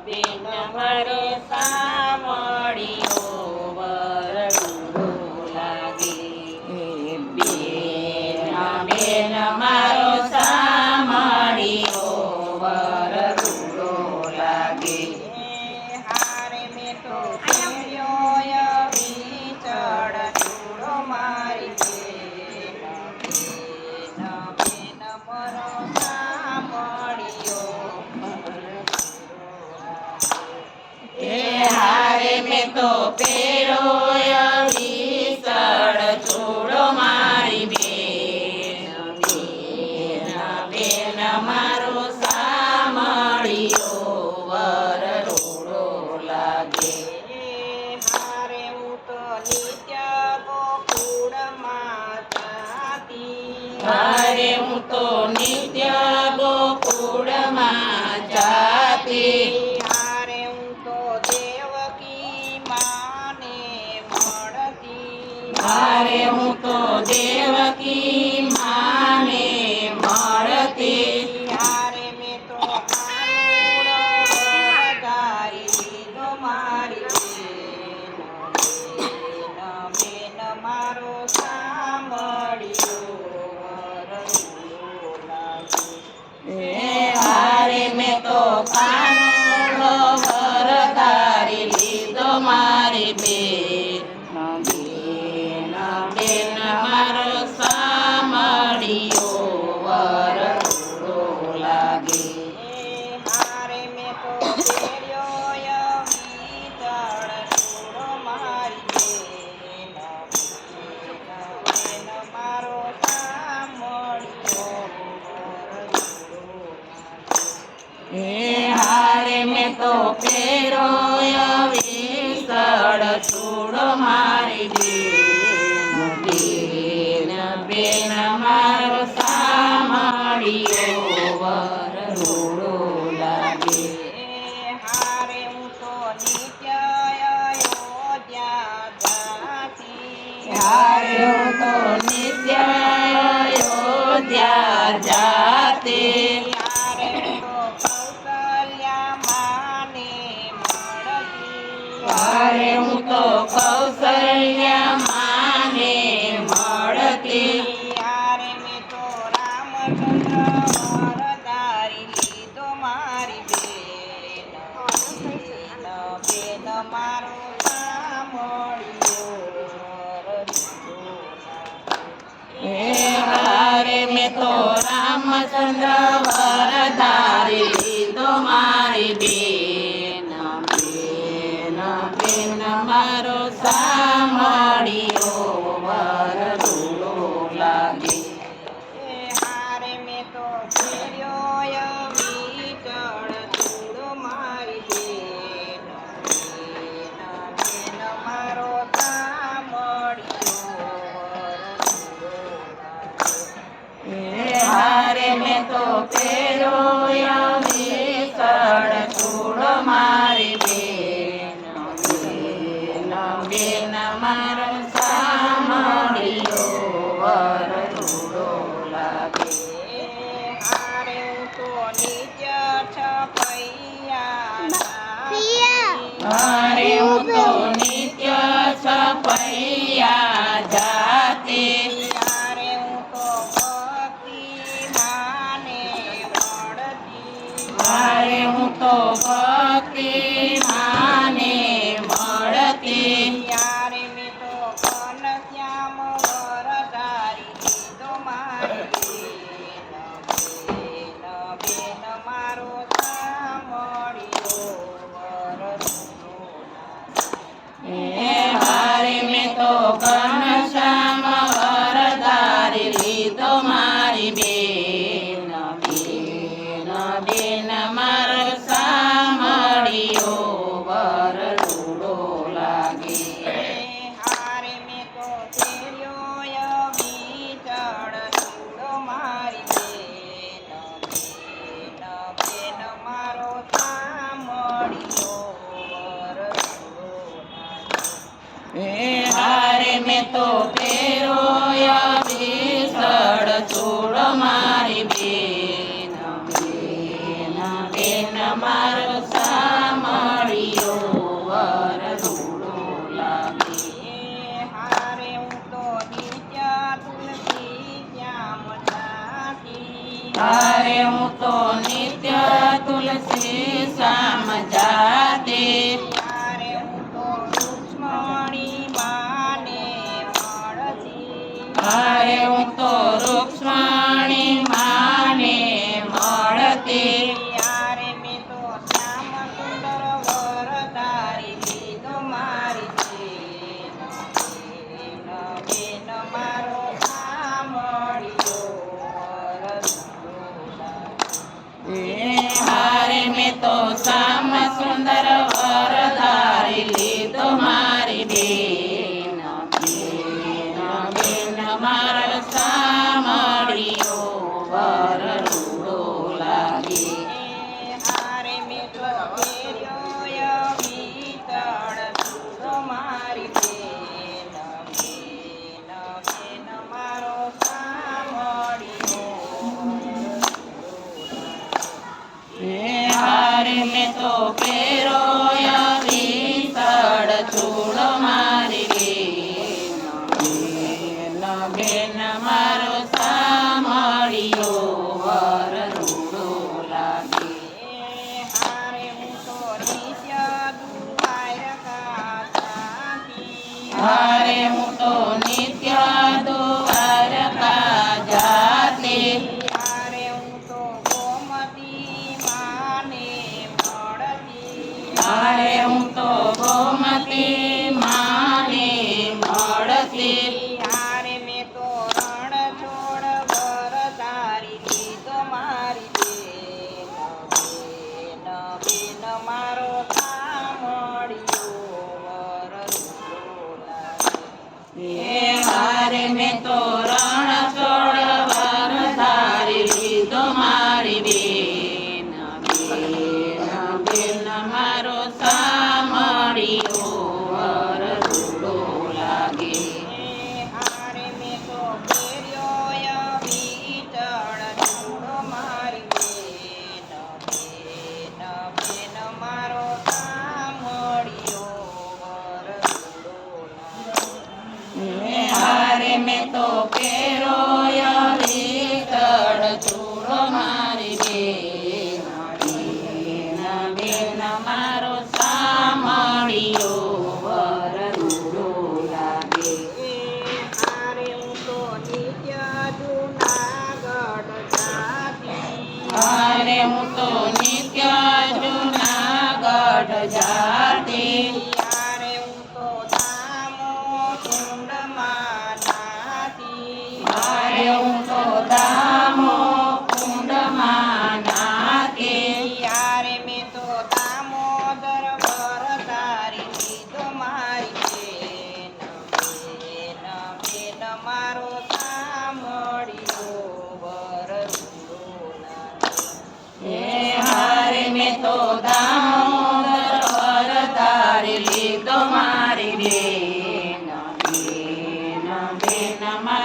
બેન મારો સામળિયો વરડુડો લાગે. બેન મારો સામળિયો વરડુડો લાગે. હારે મેં તો પહેર્યો વિચળ ચૂડો મારી બેન મારો સામળિયો. હારે મેં તો પહેર્યો વિચળ ચૂડો મારી બેન મારો સામળિયો વરડુડો લાગે. હારે હું તો નિત્ય ગોકુળમાં જાતી. હારે હું તો નિત્ય ગોકુળમાં જાતી. હારે હું તો દેવકી માને મળતી. હારે હું તો દેવકી માને મળતી. હારે મેં તો કાનુડો વધારી લીધો મારી બેન મારો સામળિયો વરડુડો લાગે. હારે મેં તો કાનુડો વધારી લીધો મારી બેન મારો સામળિયો વરડુડો લાગે. હારે મેં તો પહેર્યો વિચળ ચૂડો મારી બેન મારો સામળિયો વરડુડો લાગે. હારે મેં તો પહેર્યો વિચળ ચૂડો મારી બેન મારો સામળિયો વરડુડો લાગે. હારે હું તો નિત્ય અયોધ્યા જાતી. હારે હું તો નિત્ય અયોધ્યા જાતી. હારે હું તો કૌશલ્યા માને મળતી. હારે હું તો કૌશલ્યા માને મળતી. હારે મેં તો રામચંદ્ર વરદારી લીધો મારી બેન મારો સામળિયો વરડુડો લાગે. હારે મેં તો રામચંદ્ર વરદારી લીધો મારી બેન મારો સામળિયો વરડુડો લાગે. હારે મેં તો પહેર્યો વિચળ ચૂડો મારી બેન મારો સામળિયો વરડુડો લાગે. હારે મેં તો પહેર્યો વિચળ ચૂડો મારી બેન મારો સામળિયો વરડુડો લાગે. હારે હું તો નિત્ય છપૈયા જાતી. હારે હું તો નિત્ય છપૈયા જાતી. હારે હું તો ભક્તિ માને મળતી. હારે હું તો ભક્તિ માને મળતી. હારે મેં તો ઘનશ્યામ વરદારી લીધો મારી બેન મારો સામળિયો વરડુડો લાગે. હારે મેં તો ઘનશ્યામ વરદારી લીધો મારી બેન મારો સામળિયો વરડુડો લાગે. હારે મેં તો પહેર્યો વિચળ ચૂડો મારી બેન મારો સામળિયો વરડુડો લાગે. હારે મેં તો પહેર્યો વિચળ ચૂડો મારી બેન મારો સા તો નિત્ય તુલસી શ્યામ જાતે ત્યારે હું તો રૂક્ષ્મણી માને મળતી અરે હું તો રૂક્ષ્મણી માને મળતી ત્યારે મેં તો શ્યામ સુંદર વર તારી લીધો મારી બેન મારો સાંભળ્યો હારે મેં તો શ્યામ સુંદર વર ધારી લીધો મારી બેન મારો સાંભળ્યો વર રૂડો લાગે હારે મેં તો પહેર્યો પિત્તળ ચૂડો મારી બેન મારો સાંભળ્યો હારે મેં તો પેરો વિતળ ચૂડો મારી બેન મારો સાંભળ્યો વર રૂડો લાગે હારે હું તો નિત્ય દ્વારકા હારે હું તો નિત્ય દ્વારકા જાતે હારે હું તો ગોમતી માને મળતી હારે હું તો ગોમતી માને મળતી હારે મેં તો રણ છોડ વર તારી લીધો મારી બેન મારો સાંભળ્યો વર હારે મેં તો રણ છોડ વર ધારી લીધો મારી બેન મારો સાંભળ્યો વર રૂડો લાગે હારે મેં તો પહેર્યો પિત્તળ ચૂડો મારી બેન મારો સાંભળ્યો વર હારે મેં તો પેરો વિતળ ચૂડો મારી બેન મારો સાંભળ્યો વર રૂડો લાગે હારે હું તો નિત્ય જૂનાગઢ જાતી હારે હું તો નિત્ય જૂનાગઢ જાતી હારે હું તો ધામો કુંડમાં નાતી હારે હું તો દામો કુંડમાં નાતી હારે મેં તો દામોદર વર તારી લીધો મારી બેન મારો સાંભળ્યો વર હારે મેં તો દામોદર વર ધારી લીધો મારી બેન મારો